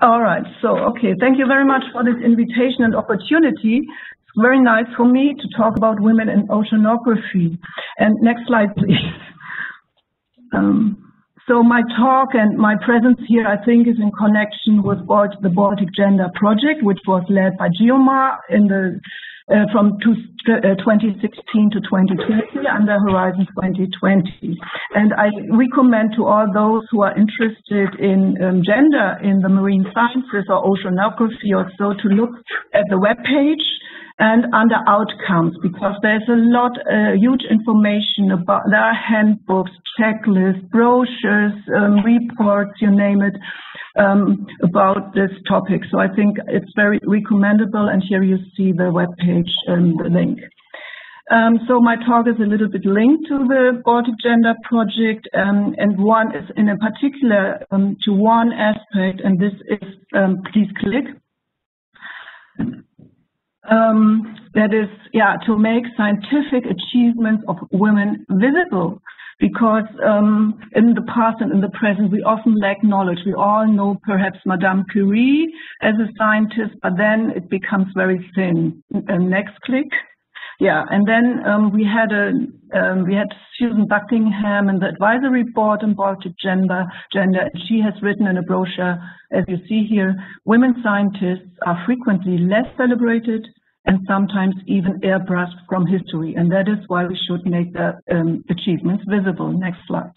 All right. So, okay. Thank you very much for this invitation and opportunity. It's very nice for me to talk about women in oceanography. And next slide, please. So my talk and my presence here, I think, is in connection with the Baltic Gender Project, which was led by GEOMAR in the from 2016 to 2020 under Horizon 2020. And I recommend to all those who are interested in gender in the marine sciences or oceanography or so to look at the webpage and under outcomes, because there's a lot, huge information about, there are handbooks, checklists, brochures, reports, you name it, about this topic. So I think it's very recommendable, and here you see the webpage, the link. So my talk is a little bit linked to the Baltic Gender Project, and one is in a particular to one aspect, and this is, please click. That is, yeah, to make scientific achievements of women visible, because in the past and in the present we often lack knowledge. We all know perhaps Madame Curie as a scientist, but then it becomes very thin. Next click. Yeah, and then we had Susan Buckingham in the advisory board on Baltic Gender, and she has written in a brochure, as you see here, women scientists are frequently less celebrated and sometimes even airbrushed from history, and that is why we should make the achievements visible. Next slide.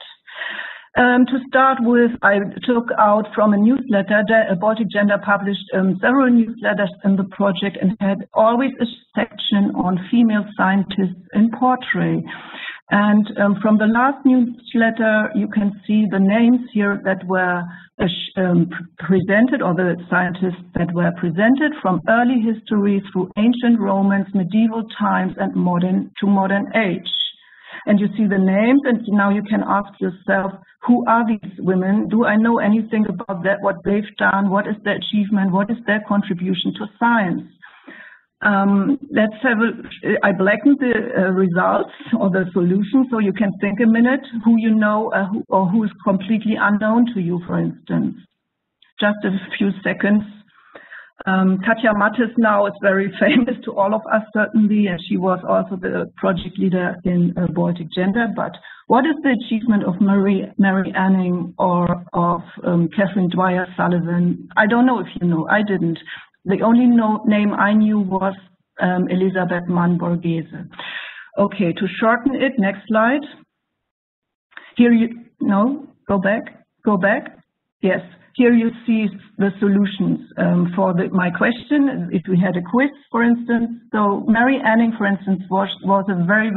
To start with, I took out from a newsletter that Baltic Gender published several newsletters in the project and had always a section on female scientists in portrait. And from the last newsletter, you can see the names here that were presented, or the scientists that were presented from early history through ancient Romans, medieval times, and modern age. And you see the names, and now you can ask yourself, who are these women? Do I know anything about that, what they've done? What is their achievement? What is their contribution to science? Let's have I blackened the results or the solution, so you can think a minute who you know or who is completely unknown to you, for instance. Just a few seconds. Katja Mattes now is very famous to all of us, certainly, and she was also the project leader in Baltic Gender. But what is the achievement of Mary Anning or of Catherine Dwyer Sullivan? I don't know if you know. I didn't. The only name I knew was Elisabeth Mann-Borghese. Okay, to shorten it, next slide. Here go back. Yes. Here you see the solutions for my question. If we had a quiz, for instance, so Mary Anning, for instance, was a very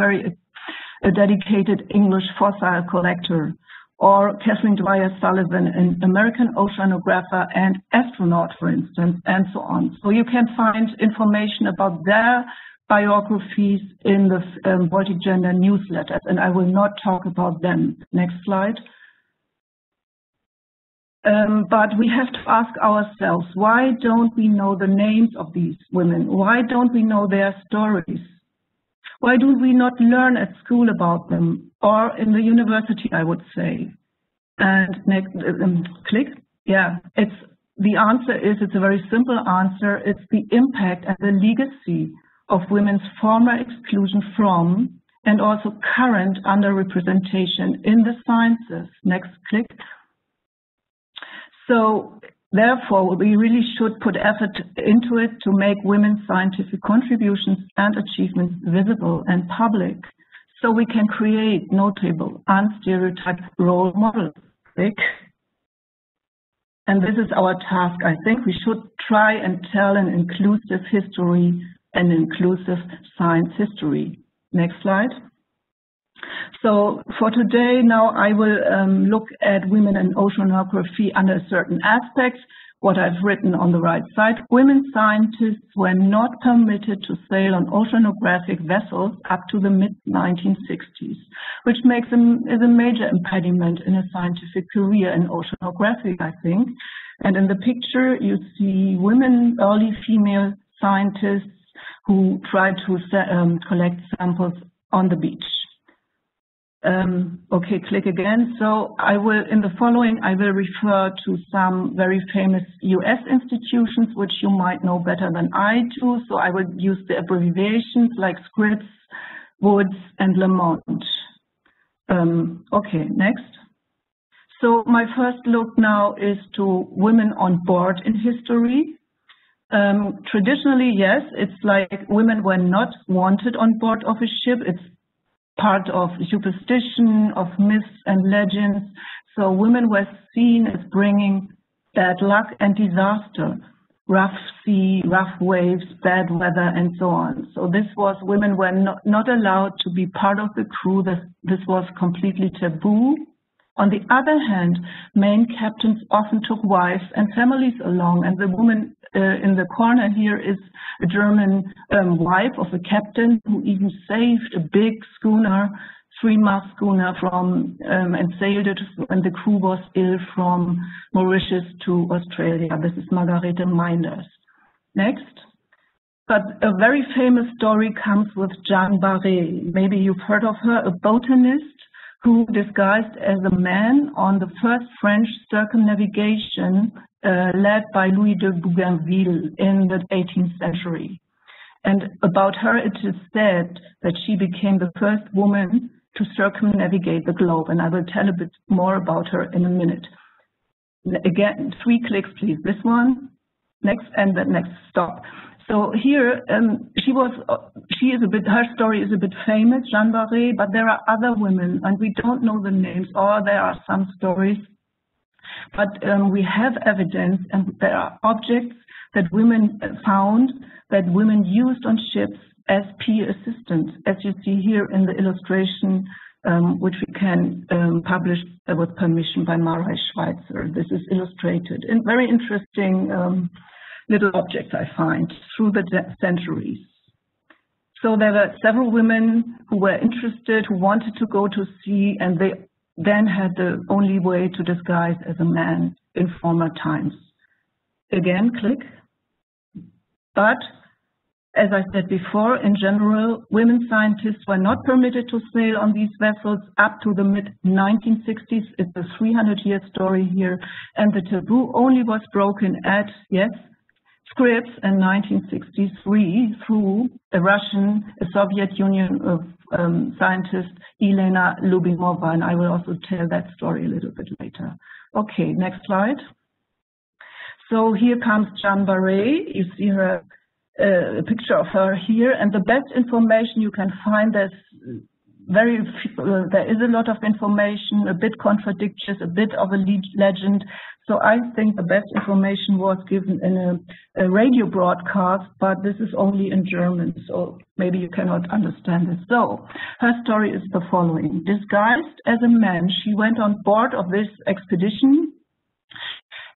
dedicated English fossil collector, or Catherine Dwyer Sullivan, an American oceanographer and astronaut, for instance, and so on. So you can find information about their biographies in the Baltic Gender newsletters, and I will not talk about them. Next slide. But we have to ask ourselves, why don't we know the names of these women? Why don't we know their stories? Why do we not learn at school about them, or in the university, I would say? And next, click. Yeah, the answer is, it's a very simple answer. It's the impact and the legacy of women's former exclusion from and also current underrepresentation in the sciences. Next, click. So therefore, we really should put effort into it to make women's scientific contributions and achievements visible and public, so we can create notable, unstereotyped role models. And this is our task. I think we should try and tell an inclusive history and inclusive science history. Next slide. So for today, now I will look at women in oceanography under certain aspects. What I've written on the right side: women scientists were not permitted to sail on oceanographic vessels up to the mid-1960s, which makes them is a major impediment in a scientific career in oceanography, I think. And in the picture, you see women, early female scientists who tried to collect samples on the beach. Okay, click again. So I will, in the following, I will refer to some very famous US institutions, which you might know better than I do. So I will use the abbreviations like Scripps, Woods, and Lamont. Okay, next. So my first look now is to women on board in history. Traditionally, yes, it's like women were not wanted on board of a ship. It's part of superstition, of myths and legends. So women were seen as bringing bad luck and disaster, rough sea, rough waves, bad weather, and so on. So this was, women were not allowed to be part of the crew. This was completely taboo. On the other hand, main captains often took wives and families along, and the woman in the corner here is a German wife of a captain who even saved a big schooner, three-mast schooner from and sailed it when the crew was ill from Mauritius to Australia. This is Margarethe Meinders. Next. But a very famous story comes with Jeanne Barey. Maybe you've heard of her, a botanist who disguised as a man on the first French circumnavigation led by Louis de Bougainville in the 18th century. And about her, it is said that she became the first woman to circumnavigate the globe. And I will tell a bit more about her in a minute. Again, 3 clicks, please. This one, next, and the next, stop. So here, her story is a bit famous, Jeanne Barey, but there are other women, and we don't know the names, or there are some stories. But we have evidence, and there are objects that women found, that women used on ships as peer assistants, as you see here in the illustration, which we can publish with permission by Marai Schweitzer. This is illustrated, and very interesting little objects I find through the centuries. So there were several women who were interested, who wanted to go to sea, and they then had the only way to disguise as a man in former times. Again, click. But, as I said before, in general, women scientists were not permitted to sail on these vessels up to the mid-1960s. It's a 300-year story here. And the taboo only was broken at, yes, Scripps in 1963 through a Soviet Union of scientist, Elena Lubimova, and I will also tell that story a little bit later. Okay, next slide. So here comes Jeanne Barey. You see her, a picture of her here, and the best information you can find, there is a lot of information, a bit contradictory, a bit of a legend. So I think the best information was given in a radio broadcast, but this is only in German, so maybe you cannot understand it. So her story is the following. Disguised as a man, she went on board of this expedition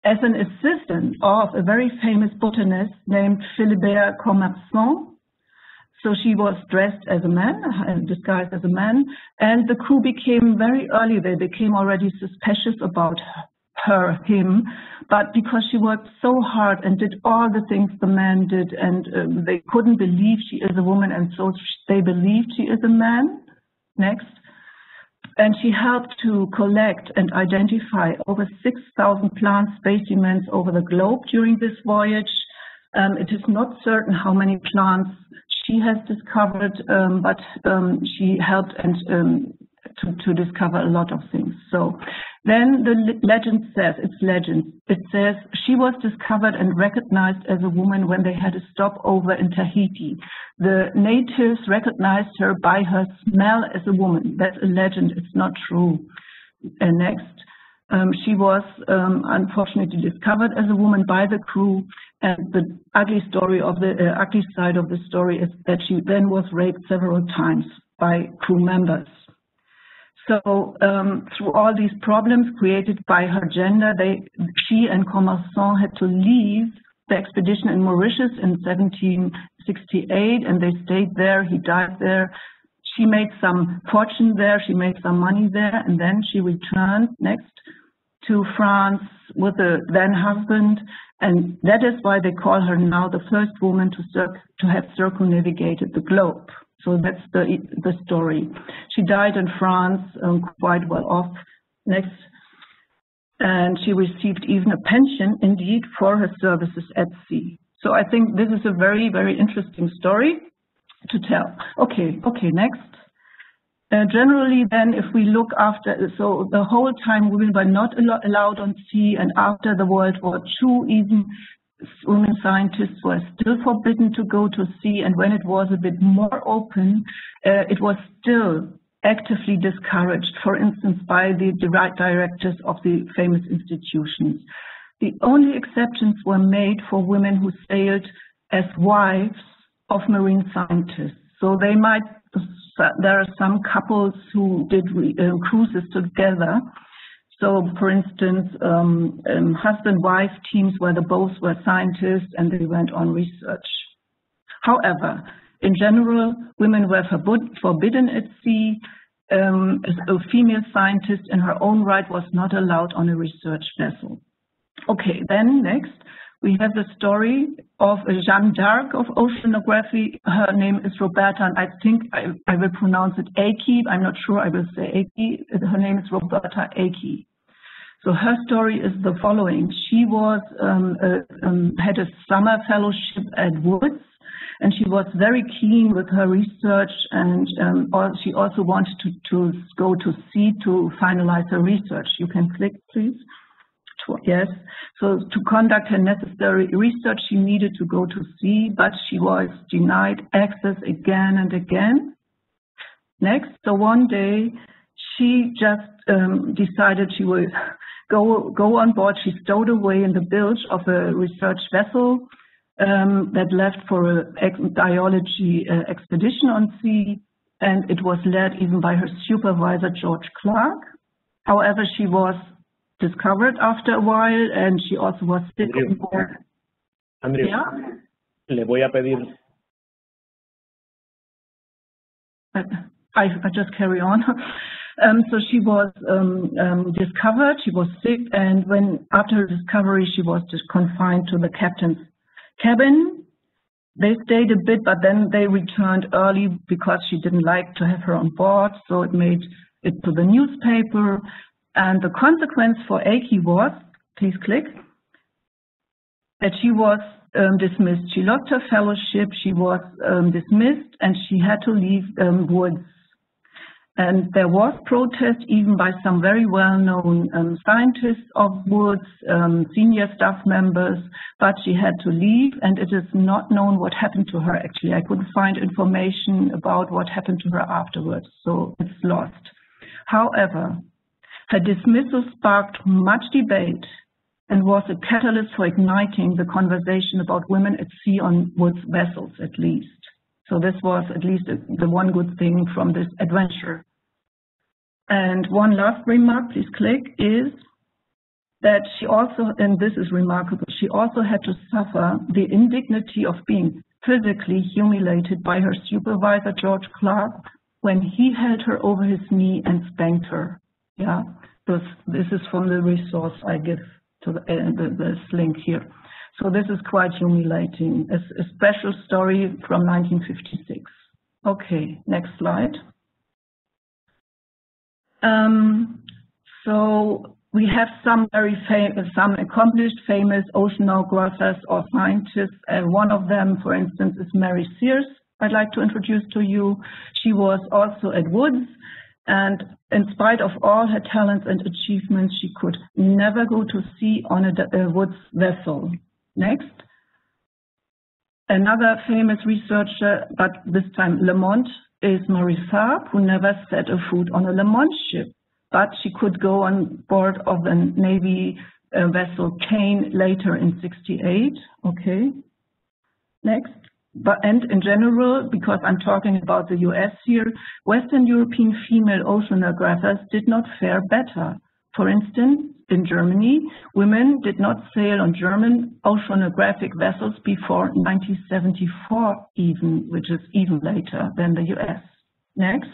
as an assistant of a very famous botanist named Philibert Commerson. So she was dressed as a man, disguised as a man, and the crew became very early, they became already suspicious about him, but because she worked so hard and did all the things the man did, and they couldn't believe she is a woman, and so they believed she is a man. Next. And she helped to collect and identify over 6,000 plant specimens over the globe during this voyage. It is not certain how many plants she has discovered, but she helped and to discover a lot of things. So then the legend says, it says she was discovered and recognized as a woman when they had a stopover in Tahiti. The natives recognized her by her smell as a woman. That's a legend, it's not true. And next, she was unfortunately discovered as a woman by the crew, and the ugly side of the story is that she then was raped several times by crew members. So through all these problems created by her gender, she and Commerson had to leave the expedition in Mauritius in 1768, and they stayed there. He died there. She made some fortune there. She made some money there, and then she returned next to France with a then husband, and that is why they call her now the first woman to have circumnavigated the globe. So that's the story. She died in France, quite well off. Next. And she received even a pension, indeed, for her services at sea. So I think this is a very, very interesting story to tell. Okay, next. Generally then, if we look after, so the whole time women were not allowed on sea, and after the World War II, even women scientists were still forbidden to go to sea, and when it was a bit more open, it was still actively discouraged, for instance, by the directors of the famous institutions. The only exceptions were made for women who sailed as wives of marine scientists. So there are some couples who did cruises together. So, for instance, husband-wife teams where both were scientists and they went on research. However, in general, women were forbidden at sea. A female scientist in her own right was not allowed on a research vessel. Okay, then next, we have the story of Jeanne d'Arc of oceanography. Her name is Roberta, and I think I will pronounce it Aki. I'm not sure I will say Aki. Her name is Roberta Aki. So her story is the following. She was had a summer fellowship at Woods, and she was very keen with her research, and she also wanted to go to sea to finalize her research. You can click, please. Yes. So to conduct her necessary research, she needed to go to sea, but she was denied access again and again. Next, so one day she just decided she would go on board. She stowed away in the bilge of a research vessel that left for a biology expedition on sea, and it was led even by her supervisor, George Clark. However, she was discovered after a while, and she also was sick on board. Andrew, Yeah? le voy a pedir. I just carry on. So she was discovered, she was sick, and after her discovery, she was just confined to the captain's cabin. They stayed a bit, but then they returned early because she didn't like to have her on board, so it made it to the newspaper. And the consequence for Aki was, please click, that she was dismissed. She lost her fellowship, she was dismissed, and she had to leave Woods. And there was protest even by some very well-known scientists of Woods, senior staff members, but she had to leave, and it is not known what happened to her actually. I couldn't find information about what happened to her afterwards, so it's lost. However, her dismissal sparked much debate and was a catalyst for igniting the conversation about women at sea on Woods vessels, at least. So this was at least the one good thing from this adventure. And one last remark, please click, is that she also, and this is remarkable, she also had to suffer the indignity of being physically humiliated by her supervisor, George Clark, when he held her over his knee and spanked her. Yeah, this is from the resource I give to this link here. So this is quite humiliating. A special story from 1956. Okay, next slide. So we have some some accomplished, famous oceanographers or scientists, and one of them, for instance, is Mary Sears. I'd like to introduce to you. She was also at Woods, and in spite of all her talents and achievements, she could never go to sea on a Woods vessel. Next. Another famous researcher, but this time Lamont, is Marie Tharp, who never set a foot on a Lamont ship, but she could go on board of the Navy vessel Kane later in '68. Okay. Next. And in general, because I'm talking about the US here, Western European female oceanographers did not fare better. For instance, in Germany, women did not sail on German oceanographic vessels before 1974 even, which is even later than the US. Next.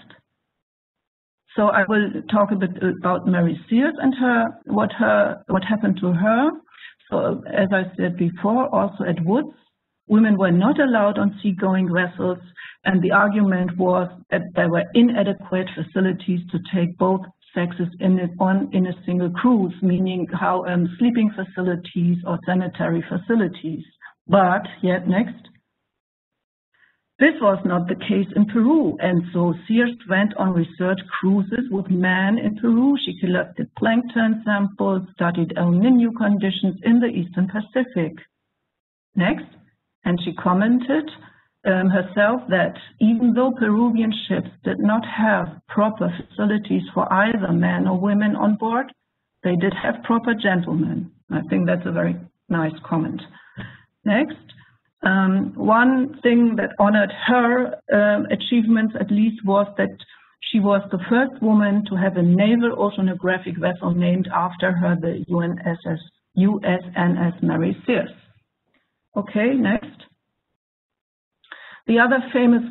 So I will talk a bit about Mary Sears and what happened to her. So as I said before, also at Woods, women were not allowed on seagoing vessels, and the argument was that there were inadequate facilities to take both sexes in a single cruise, meaning how sleeping facilities or sanitary facilities. But yet next. This was not the case in Peru, and so Sears went on research cruises with men in Peru. She collected plankton samples, studied El Niño conditions in the Eastern Pacific. Next, and she commented herself that even though Peruvian ships did not have proper facilities for either men or women on board, they did have proper gentlemen. I think that's a very nice comment. Next. One thing that honored her achievements at least was that she was the first woman to have a naval oceanographic vessel named after her, the USNS Mary Sears. Okay, next. The other famous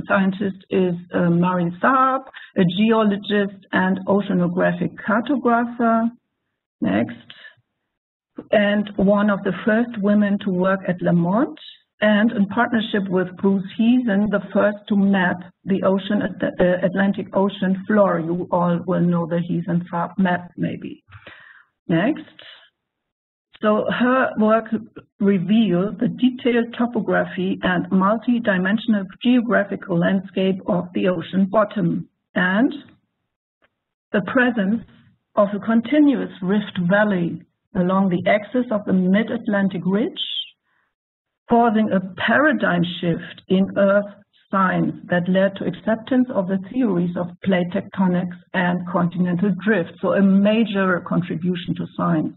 scientist is Mary Saab, a geologist and oceanographic cartographer. Next. And one of the first women to work at Lamont, and in partnership with Bruce Heaton, the first to map the Atlantic Ocean floor. You all will know the Heaton map, maybe. Next. So her work revealed the detailed topography and multi-dimensional geographical landscape of the ocean bottom, and the presence of a continuous rift valley along the axis of the mid-Atlantic ridge, causing a paradigm shift in Earth science that led to acceptance of the theories of plate tectonics and continental drift. So a major contribution to science.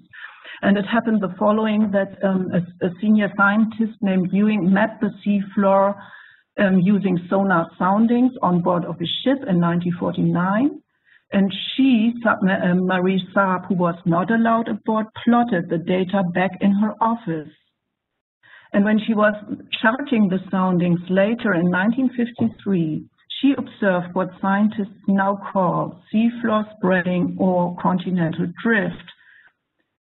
And it happened the following, that a senior scientist named Ewing mapped the sea floor using sonar soundings on board of a ship in 1949. And she, Marie Saab, who was not allowed aboard, plotted the data back in her office. And when she was charting the soundings later in 1953, she observed what scientists now call seafloor spreading or continental drift.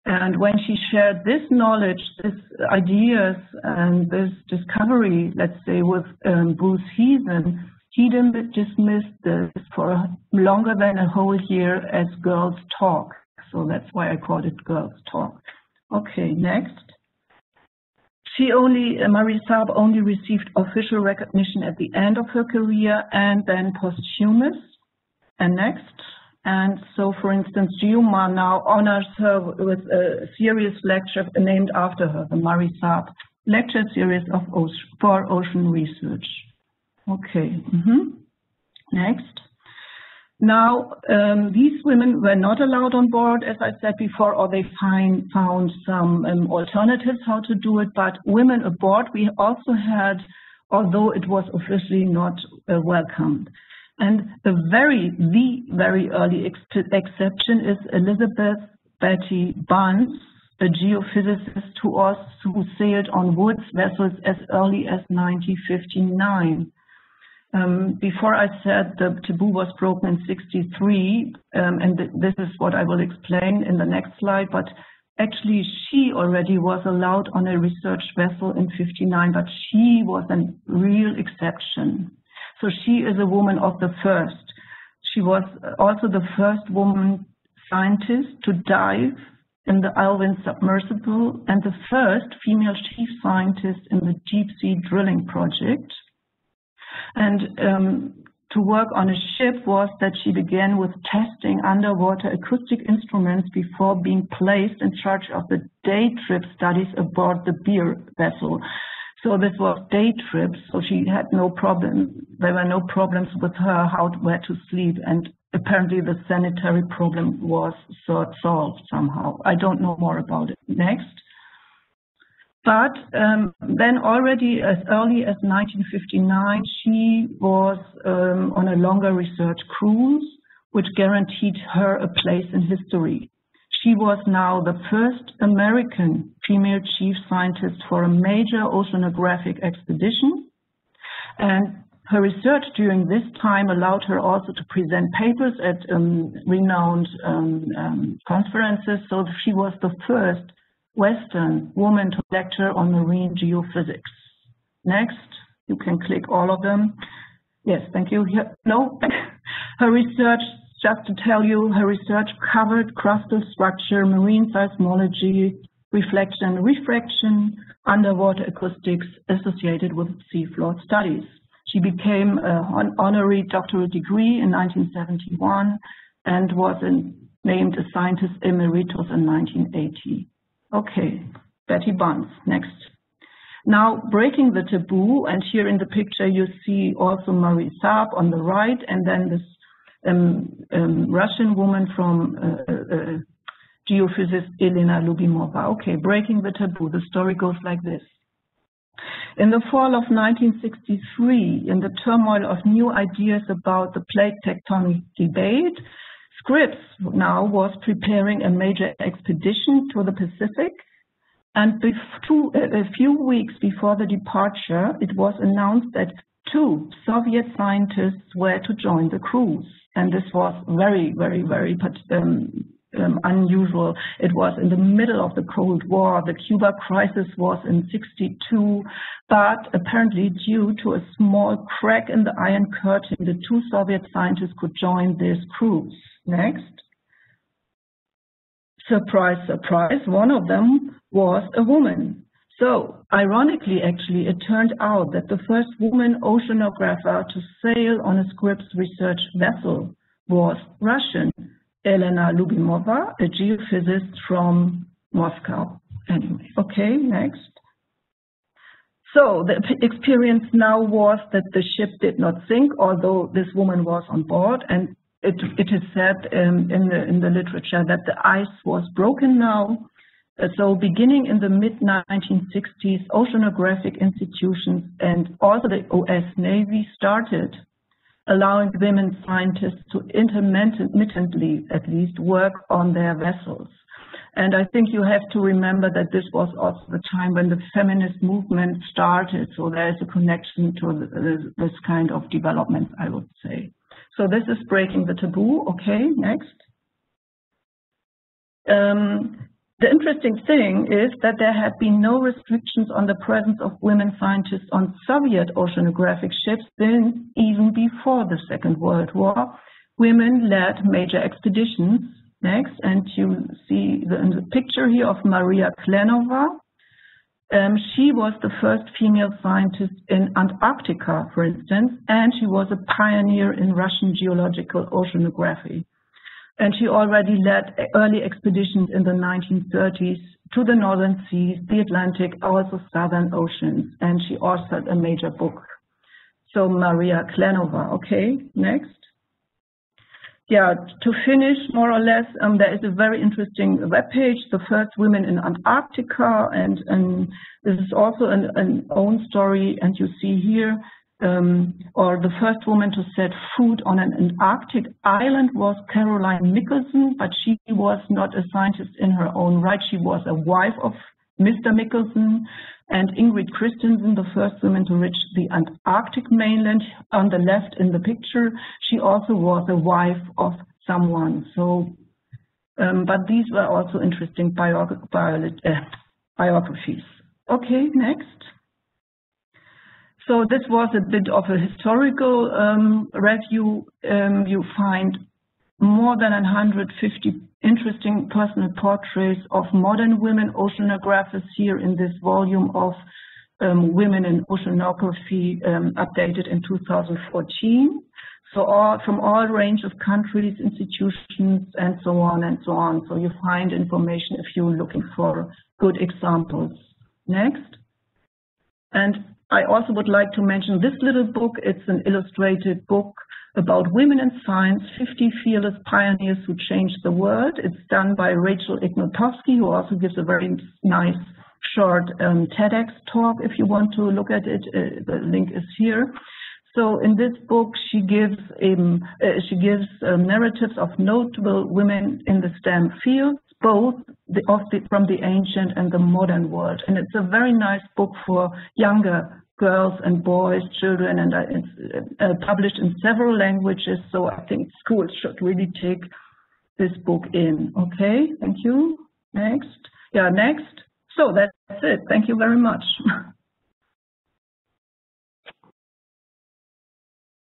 And when she shared this knowledge, these ideas, and this discovery, let's say, with Bruce Heaton, he dismissed this for longer than a whole year as girls' talk. So that's why I called it girls' talk. Okay, next. Marie Saab only received official recognition at the end of her career and then posthumous. And next. And so, for instance, GEOMA now honors her with a series lecture named after her, the Marie Saab lecture series for ocean research. Okay, next. Now, these women were not allowed on board, as I said before, or they found some alternatives how to do it, but women aboard we also had, although it was officially not welcomed. And the very early exception is Elizabeth Betty Bunce, a geophysicist who sailed on Woods vessels as early as 1959. Before I said the taboo was broken in 1963, and this is what I will explain in the next slide, but actually she already was allowed on a research vessel in 1959, but she was a real exception. So she is a woman of the first. She was also the first woman scientist to dive in the Alvin submersible and the first female chief scientist in the deep sea drilling project. And to work on a ship was that she began with testing underwater acoustic instruments before being placed in charge of the day trip studies aboard the Beer vessel. So this was day trips, so she had no problem. There were no problems with her where to sleep, and apparently the sanitary problem was solved somehow. I don't know more about it. Next. But then already as early as 1959, she was on a longer research cruise, which guaranteed her a place in history. She was now the first American female chief scientist for a major oceanographic expedition. And her research during this time allowed her also to present papers at renowned conferences. So she was the first Western woman to lecture on marine geophysics. Next, you can click all of them. Yes, thank you. Here, no, her research, just to tell you, her research covered crustal structure, marine seismology, reflection, refraction, underwater acoustics associated with seafloor studies. She became an honorary doctoral degree in 1971 and was named a scientist emeritus in 1980. Okay, Betty Bunce, next. Now, breaking the taboo, and here in the picture you see also Marie Saab on the right, and then this Russian woman from geophysicist Elena Lubimova. Okay, breaking the taboo. The story goes like this. In the fall of 1963, in the turmoil of new ideas about the plate tectonic debate, Scripps now was preparing a major expedition to the Pacific, and a few weeks before the departure, it was announced that 2 Soviet scientists were to join the cruise. And this was very, very, very unusual. It was in the middle of the Cold War. The Cuba crisis was in '62, but apparently due to a small crack in the Iron Curtain, the 2 Soviet scientists could join this cruise. Next. Surprise, surprise, one of them was a woman. So, ironically, actually, it turned out that the first woman oceanographer to sail on a Scripps research vessel was Russian, Elena Lubimova, a geophysicist from Moscow. Anyway, okay, next. So, the experience now was that the ship did not sink, although this woman was on board, and it is said in the literature that the ice was broken now. So beginning in the mid-1960s, oceanographic institutions and also the US Navy started allowing women scientists to intermittently, at least, work on their vessels. And I think you have to remember that this was also the time when the feminist movement started. So there is a connection to this kind of development, I would say. So this is breaking the taboo. Okay, next. The interesting thing is that there had been no restrictions on the presence of women scientists on Soviet oceanographic ships even before the Second World War. Women led major expeditions. Next, and you see in the picture here of Maria Klonova. She was the first female scientist in Antarctica, for instance, and she was a pioneer in Russian geological oceanography. And she already led early expeditions in the 1930s to the Northern Seas, the Atlantic, also Southern Oceans, and she authored a major book. So Maria Klonova, okay, next. Yeah, to finish, more or less, there is a very interesting webpage, The First Women in Antarctica, and this is also an own story, and you see here, or the first woman to set foot on an Antarctic island was Caroline Nicholson, but she was not a scientist in her own right. She was a wife of Mr. Nicholson, and Ingrid Christensen, the first woman to reach the Antarctic mainland, on the left in the picture. She also was a wife of someone. So, but these were also interesting biographies. Okay, next. So this was a bit of a historical review. You find more than 150 interesting personal portraits of modern women oceanographers here in this volume of Women in Oceanography, updated in 2014. So from all range of countries, institutions, and so on and so on. So you find information if you're looking for good examples. Next. And I also would like to mention this little book. It's an illustrated book about women in science, 50 fearless pioneers who changed the world. It's done by Rachel Ignatowski, who also gives a very nice short TEDx talk. If you want to look at it, the link is here. So in this book, she gives narratives of notable women in the STEM fields, both from the ancient and the modern world. And it's a very nice book for younger girls and boys, children, and it's published in several languages. So I think schools should really take this book in. Okay, thank you. Next. yeah, next. So that's it. Thank you very much.